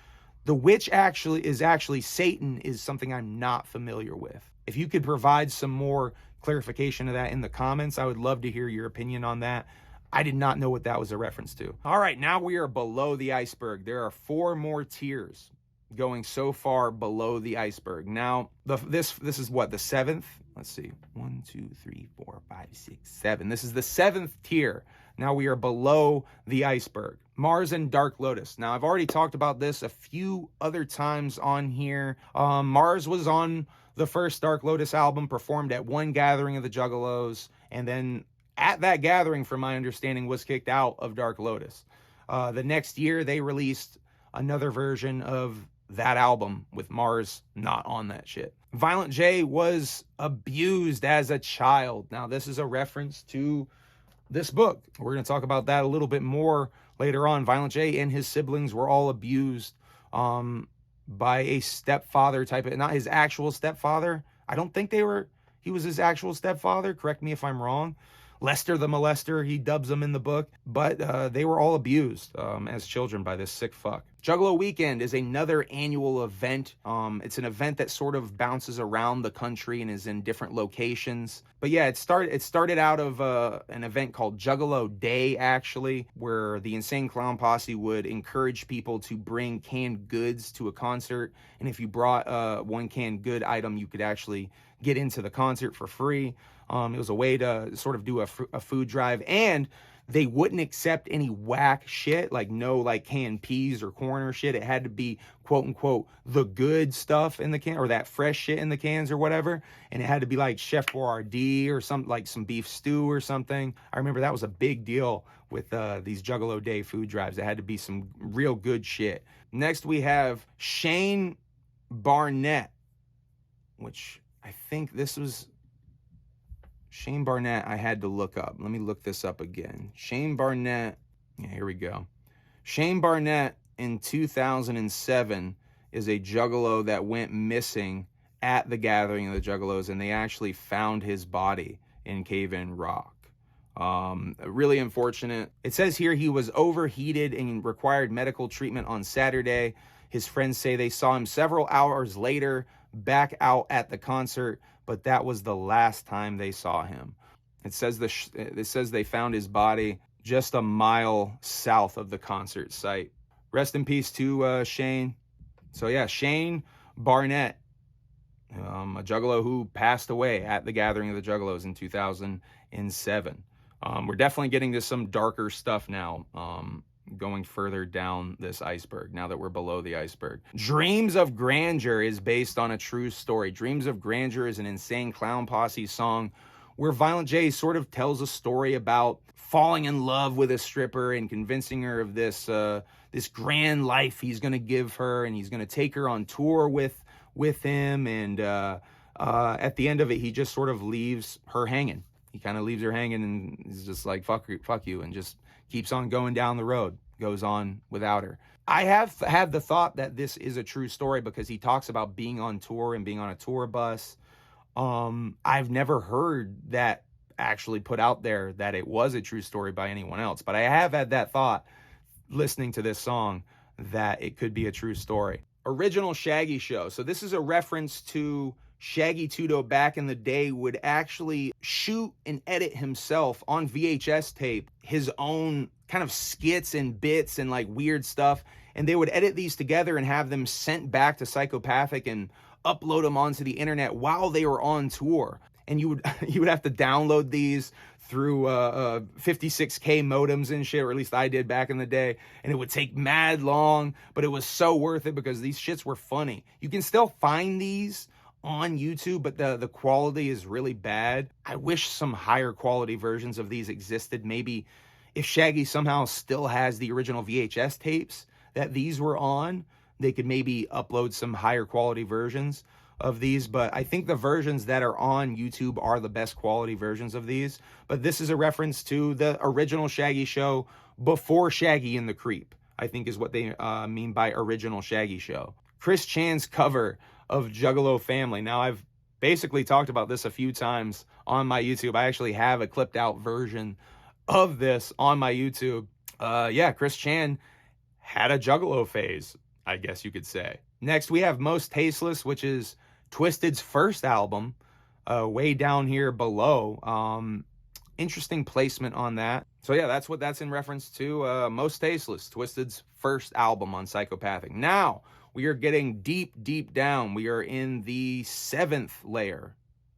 The witch is actually Satan is something I'm not familiar with. If you could provide some more clarification of that in the comments, I would love to hear your opinion on that. I did not know what that was a reference to. All right, now we are below the iceberg. There are 4 more tiers going so far below the iceberg. Now, this is what, the 7th? Let's see. 1, 2, 3, 4, 5, 6, 7. This is the 7th tier. Now we are below the iceberg. Mars and Dark Lotus. Now, I've already talked about this a few other times on here. Mars was on the first Dark Lotus album, performed at one gathering of the Juggalos, and then at that gathering, from my understanding, was kicked out of Dark Lotus. The next year, they released another version of that album with Mars not on that shit. Violent J was abused as a child. Now, this is a reference to this book. We're going to talk about that a little bit more later on. Violent J and his siblings were all abused by a stepfather type of, not his actual stepfather. I don't think he was his actual stepfather. Correct me if I'm wrong. Lester the Molester, he dubs them in the book, but they were all abused as children by this sick fuck. Juggalo Weekend is another annual event. It's an event that sort of bounces around the country and is in different locations. But yeah, it started out of an event called Juggalo Day, actually, where the Insane Clown Posse would encourage people to bring canned goods to a concert. And if you brought one canned good item, you could actually get into the concert for free. It was a way to sort of do a food drive, and they wouldn't accept any whack shit, like no like canned peas or corn or shit. It had to be quote unquote the good stuff in the can, or that fresh shit in the cans or whatever. And it had to be like Chef Boyardee or some beef stew or something. I remember that was a big deal with these Juggalo Day food drives. It had to be some real good shit. Next we have Shane Barnett, which I think this was Shane Barnett. I had to look up. Let me look this up again. Shane Barnett. Yeah, here we go. Shane Barnett in 2007 is a Juggalo that went missing at the gathering of the Juggalos, and they actually found his body in Cave-In Rock. Really unfortunate. It says here he was overheated and required medical treatment on Saturday. His friends say they saw him several hours later back out at the concert, but that was the last time they saw him. It says they found his body just a mile south of the concert site. Rest in peace to Shane. So yeah, Shane Barnett, a Juggalo who passed away at the gathering of the Juggalos in 2007. We're definitely getting to some darker stuff now, going further down this iceberg now that we're below the iceberg. Dreams of Grandeur is based on a true story. Dreams of Grandeur is an Insane Clown Posse song where Violent J sort of tells a story about falling in love with a stripper and convincing her of this this grand life he's going to give her, and he's going to take her on tour with him, and at the end of it he just sort of leaves her hanging. He kind of leaves her hanging and he's just like, fuck you, and just keeps on going down the road. goes on without her. I have had the thought that this is a true story because he talks about being on tour and being on a tour bus. I've never heard that actually put out there that it was a true story by anyone else, but I have had that thought listening to this song that it could be a true story. Original Shaggy Show. So this is a reference to Shaggy Two Dope back in the day would actually shoot and edit himself on VHS tape, his own kind of skits and bits and like weird stuff. And they would edit these together and have them sent back to Psychopathic and upload them onto the internet while they were on tour. And you would have to download these through 56K modems and shit, or at least I did back in the day. And it would take mad long, but it was so worth it because these shits were funny. You can still find these on YouTube, but the quality is really bad. I wish some higher quality versions of these existed. Maybe if Shaggy somehow still has the original VHS tapes that these were on, they could maybe upload some higher quality versions of these. But I think the versions that are on YouTube are the best quality versions of these. But this is a reference to the original Shaggy Show before Shaggy and the Creep, I think is what they mean by original Shaggy Show. Chris Chan's cover of Juggalo Family. Now, I've basically talked about this a few times on my YouTube. I actually have a clipped out version of this on my YouTube. Yeah, Chris Chan had a Juggalo phase, I guess you could say. Next, we have Most Tasteless, which is Twisted's first album, way down here below. Interesting placement on that. So yeah, that's what that's in reference to. Most Tasteless, Twisted's first album on Psychopathic. Now, we are getting deep, deep down. We are in the 7th layer.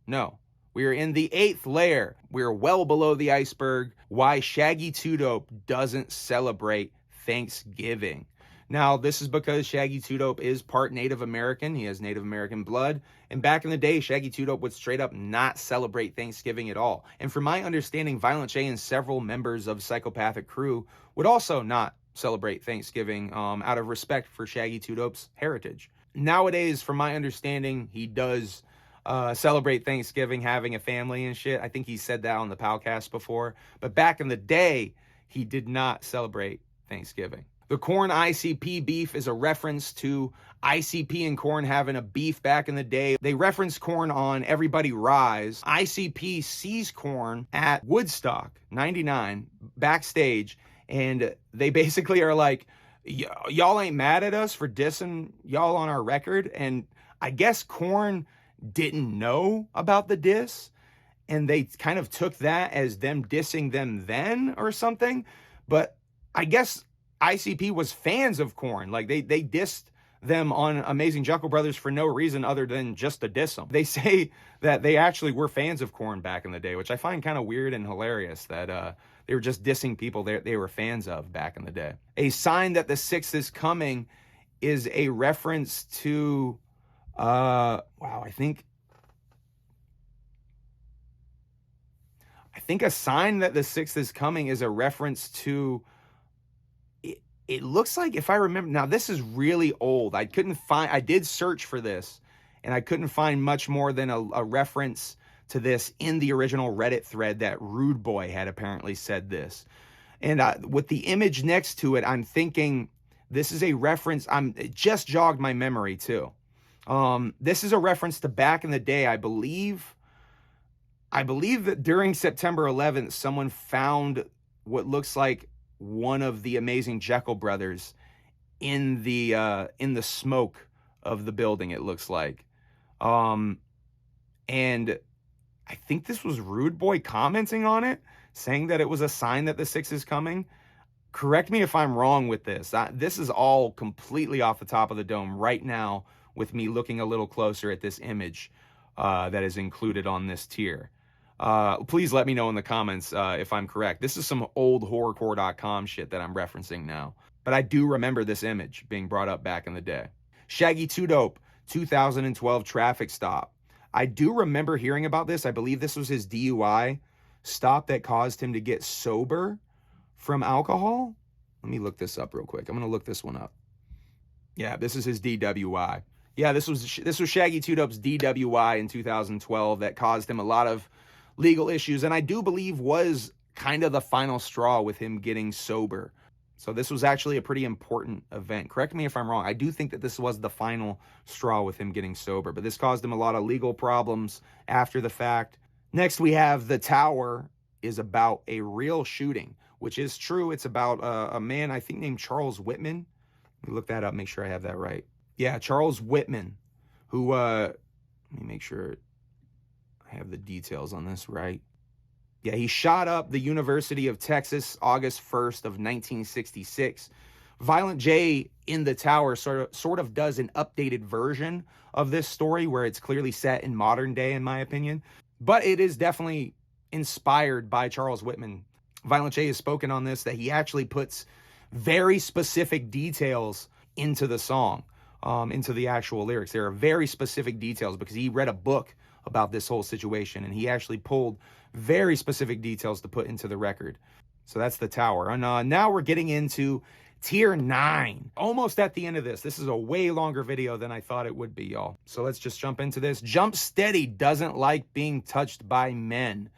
No, we are in the 8th layer. We are well below the iceberg. Why Shaggy Two Dope doesn't celebrate Thanksgiving. Now, this is because Shaggy Two Dope is part Native American. He has Native American blood. And back in the day, Shaggy Two Dope would straight up not celebrate Thanksgiving at all. And from my understanding, Violent J and several members of Psychopathic crew would also not celebrate Thanksgiving out of respect for Shaggy Two Dope's heritage. Nowadays, from my understanding, he does celebrate Thanksgiving, having a family and shit. I think he said that on the podcast before. But back in the day, he did not celebrate Thanksgiving. The Korn ICP beef is a reference to ICP and Korn having a beef back in the day. They reference Korn on Everybody Rise. ICP sees Korn at Woodstock 99 backstage, and they basically are like, y'all ain't mad at us for dissing y'all on our record. And I guess Korn didn't know about the diss, and they kind of took that as them dissing them then or something. But I guess ICP was fans of Korn. Like they dissed them on Amazing Juggle Brothers for no reason other than just to diss them. They say that they actually were fans of Korn back in the day, which I find kind of weird and hilarious that they were just dissing people they were fans of back in the day. A sign that the 6th is coming is a reference to wow, I think a sign that the 6th is coming is a reference to, it looks like, if I remember, now this is really old. I did search for this, and I couldn't find much more than a reference to this in the original Reddit thread that Rude Boy had apparently said this. And with the image next to it, I'm thinking this is a reference, it just jogged my memory too. This is a reference to back in the day, I believe that during September 11th, someone found what looks like one of the Amazing Jekyll brothers in the smoke of the building, it looks like. And I think this was Rude Boy commenting on it, saying that it was a sign that the 6th is coming. Correct me if I'm wrong with this. This is all completely off the top of the dome right now with me looking a little closer at this image that is included on this tier. Please let me know in the comments if I'm correct. This is some old horrorcore.com shit that I'm referencing now. But I do remember this image being brought up back in the day. Shaggy Two Dope, 2012 traffic stop. I do remember hearing about this. I believe this was his DUI stop that caused him to get sober from alcohol. Let me look this up real quick. I'm going to look this one up. Yeah, this is his DWI. Yeah, this was Shaggy Two Dope's DWI in 2012 that caused him a lot of legal issues, and I do believe was kind of the final straw with him getting sober. So this was actually a pretty important event. Correct me if I'm wrong. I do think that this was the final straw with him getting sober, but this caused him a lot of legal problems after the fact. Next, we have The Tower is about a real shooting, which is true. It's about a man, I think, named Charles Whitman. Let me look that up, make sure I have that right. Yeah, Charles Whitman, who, let me make sure I have the details on this right. Yeah, he shot up the University of Texas August 1st of 1966. Violent J in The Tower sort of does an updated version of this story where it's clearly set in modern day, in my opinion. But it is definitely inspired by Charles Whitman. Violent J has spoken on this, that he actually puts very specific details into the song, into the actual lyrics. There are very specific details because he read a book about this whole situation, and he actually pulled very specific details to put into the record. So that's The Tower. And now we're getting into Tier 9. Almost at the end of this. This is a way longer video than I thought it would be, y'all. So let's just jump into this. Jump Steady doesn't like being touched by men.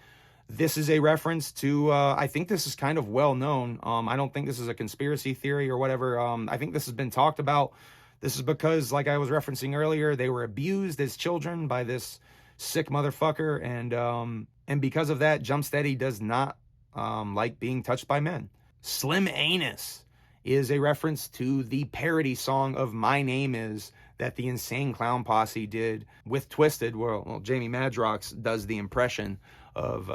This is a reference to, I think this is kind of well known. I don't think this is a conspiracy theory or whatever. I think this has been talked about. This is because, like I was referencing earlier, they were abused as children by this sick motherfucker, and because of that, Jump Steady does not like being touched by men. Slim Anus is a reference to the parody song of My Name Is that the Insane Clown Posse did with Twisted. Well, Jamie Madrox does the impression of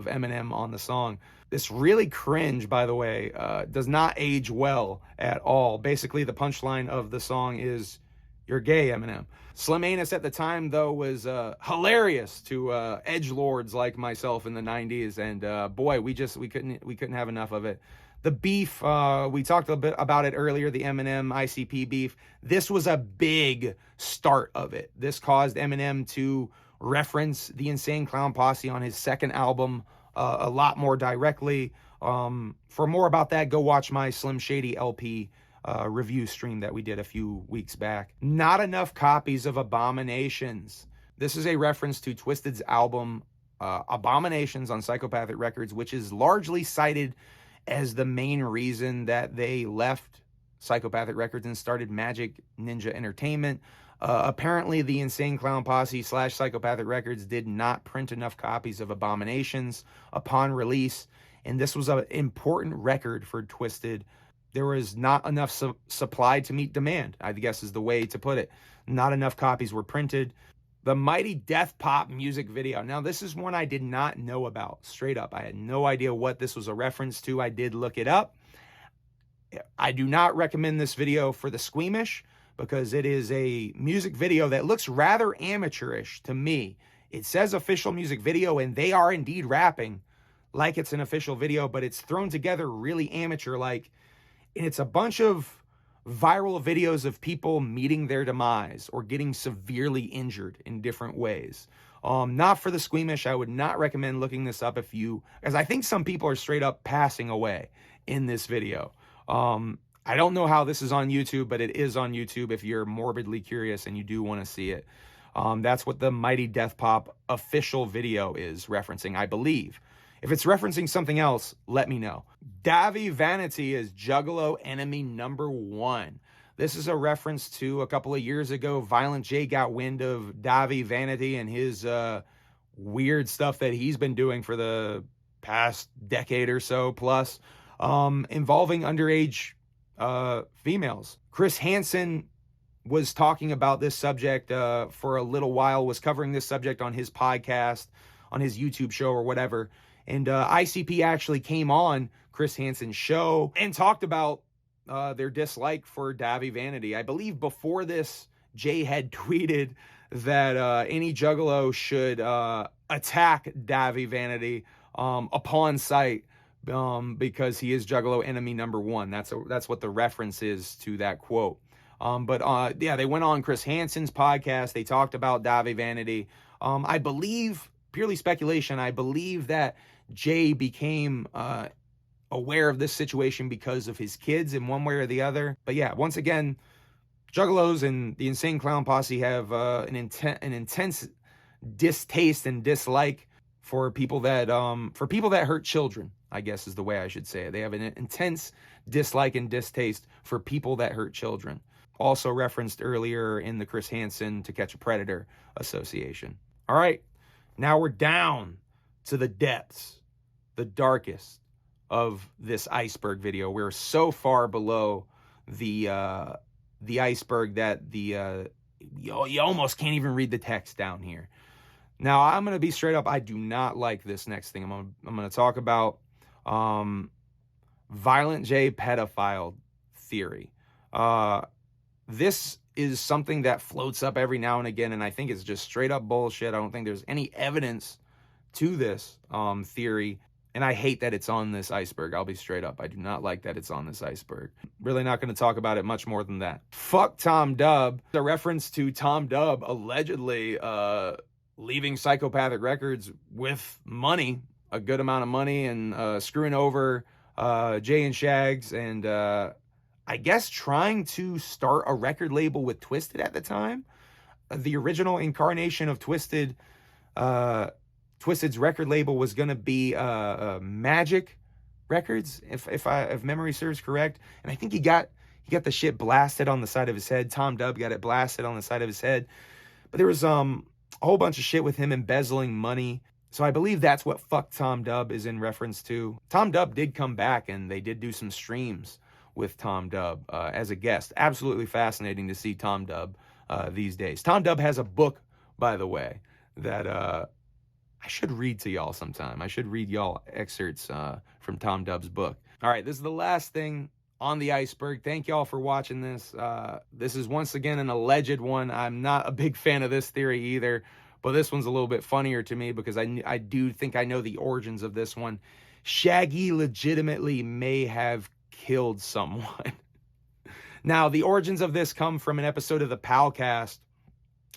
Eminem on the song. This really cringe, by the way, does not age well at all. Basically, the punchline of the song is, "You're gay, Eminem." Slim Anus at the time, though, was hilarious to edgelords like myself in the 90s, and boy, we couldn't have enough of it. The beef, we talked a bit about it earlier, the Eminem ICP beef. This was a big start of it. This caused Eminem to reference the Insane Clown Posse on his second album a lot more directly. For more about that, go watch my Slim Shady LP review stream that we did a few weeks back. Not enough copies of Abominations. This is a reference to Twisted's album Abominations on Psychopathic Records, which is largely cited as the main reason that they left Psychopathic Records and started Magic Ninja Entertainment. Apparently, the Insane Clown Posse / Psychopathic Records did not print enough copies of Abominations upon release, and this was an important record for Twisted. There was not enough supply to meet demand, I guess is the way to put it. Not enough copies were printed. The Mighty Death Pop music video. Now, this is one I did not know about, straight up. I had no idea what this was a reference to. I did look it up. I do not recommend this video for the squeamish because it is a music video that looks rather amateurish to me. It says official music video, and they are indeed rapping like it's an official video, but it's thrown together really amateur-like. And it's a bunch of viral videos of people meeting their demise or getting severely injured in different ways. Not for the squeamish. I would not recommend looking this up because I think some people are straight up passing away in this video. I don't know how this is on YouTube, but it is on YouTube if you're morbidly curious and you do want to see it. That's what the Mighty Death Pop official video is referencing, I believe. If it's referencing something else, let me know. Davy Vanity is Juggalo enemy number 1. This is a reference to a couple of years ago. Violent J got wind of Davy Vanity and his weird stuff that he's been doing for the past decade or so plus, involving underage females. Chris Hansen was talking about this subject for a little while, was covering this subject on his podcast, on his YouTube show or whatever. And ICP actually came on Chris Hansen's show and talked about their dislike for Davy Vanity. I believe before this, Jay had tweeted that any Juggalo should attack Davy Vanity upon sight because he is Juggalo enemy number 1. That's what the reference is to that quote. But they went on Chris Hansen's podcast. They talked about Davy Vanity. I believe, purely speculation, I believe that Jay became aware of this situation because of his kids in one way or the other. But yeah, once again, Juggalos and the Insane Clown Posse have an intense distaste and dislike for people that hurt children, I guess is the way I should say it. They have an intense dislike and distaste for people that hurt children. Also referenced earlier in the Chris Hansen To Catch a Predator Association. All right, now we're down to the depths, the darkest of this iceberg video. We're so far below the iceberg that you almost can't even read the text down here. Now, I'm going to be straight up. I do not like this next thing. I'm going to talk about Violent J pedophile theory. This is something that floats up every now and again, and I think it's just straight up bullshit. I don't think there's any evidence to this theory, and I hate that it's on this iceberg. I'll be straight up. I do not like that it's on this iceberg. Really not going to talk about it much more than that. Fuck Tom Dubb. A reference to Tom Dubb allegedly leaving Psychopathic Records with money, a good amount of money, and screwing over Jay and Shags, and I guess trying to start a record label with Twisted at the time. The original incarnation of Twisted, Twisted's record label was going to be Magic Records, if memory serves correct. And I think he got the shit blasted on the side of his head. Tom Dubb got it blasted on the side of his head. But there was a whole bunch of shit with him embezzling money. So I believe that's what Fuck Tom Dubb is in reference to. Tom Dubb did come back, and they did do some streams with Tom Dubb as a guest. Absolutely fascinating to see Tom Dubb these days. Tom Dubb has a book, by the way, that I should read to y'all sometime. I should read y'all excerpts from Tom Dubb's book. All right, this is the last thing on the iceberg. Thank y'all for watching this. This is once again an alleged one. I'm not a big fan of this theory either, but this one's a little bit funnier to me because I do think I know the origins of this one. Shaggy legitimately may have killed someone. Now, the origins of this come from an episode of the Palcast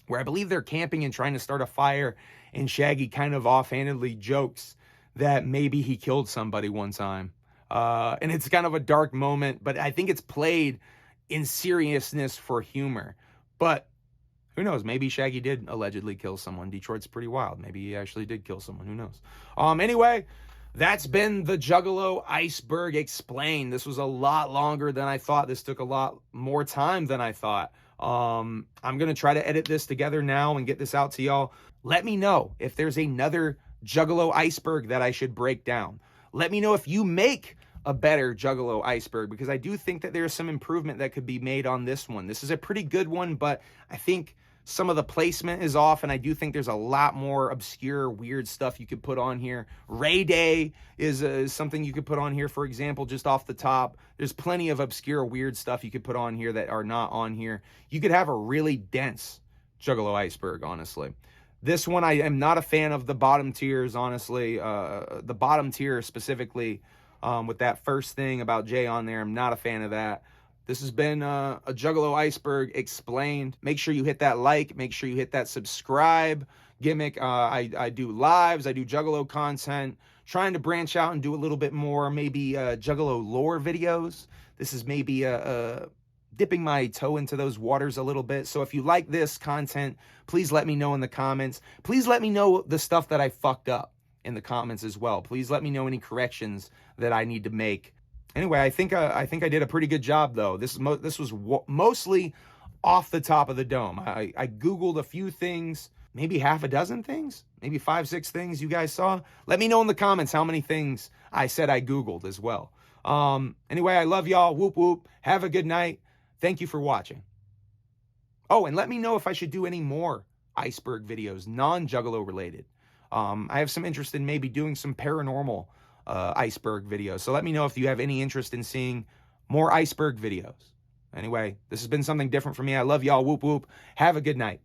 where I believe they're camping and trying to start a fire, and Shaggy kind of offhandedly jokes that maybe he killed somebody one time. And it's kind of a dark moment, but I think it's played in seriousness for humor. But who knows? Maybe Shaggy did allegedly kill someone. Detroit's pretty wild. Maybe he actually did kill someone. Who knows? Anyway, that's been the Juggalo Iceberg Explained. This was a lot longer than I thought. This took a lot more time than I thought. I'm going to try to edit this together now and get this out to y'all. Let me know if there's another Juggalo Iceberg that I should break down. Let me know if you make a better Juggalo Iceberg, because I do think that there's some improvement that could be made on this one. This is a pretty good one, but I think some of the placement is off, and I do think there's a lot more obscure, weird stuff you could put on here. Ray Day is something you could put on here, for example, just off the top. There's plenty of obscure, weird stuff you could put on here that are not on here. You could have a really dense Juggalo Iceberg, honestly. This one, I am not a fan of the bottom tiers, honestly. The bottom tier specifically, with that first thing about Jay on there, I'm not a fan of that. This has been a Juggalo Iceberg Explained. Make sure you hit that like. Make sure you hit that subscribe gimmick. I do lives. I do Juggalo content. Trying to branch out and do a little bit more, maybe Juggalo lore videos. This is maybe dipping my toe into those waters a little bit. So if you like this content, please let me know in the comments. Please let me know the stuff that I fucked up in the comments as well. Please let me know any corrections that I need to make. Anyway, I think I did a pretty good job, though. This was mostly off the top of the dome. I Googled a few things, maybe half a dozen things, maybe 5, 6 things you guys saw. Let me know in the comments how many things I said I Googled as well. Anyway, I love y'all. Whoop, whoop. Have a good night. Thank you for watching. Oh, and let me know if I should do any more Iceberg videos, non-Juggalo related. I have some interest in maybe doing some paranormal Iceberg videos. So let me know if you have any interest in seeing more Iceberg videos. Anyway, this has been something different for me. I love y'all. Whoop, whoop. Have a good night.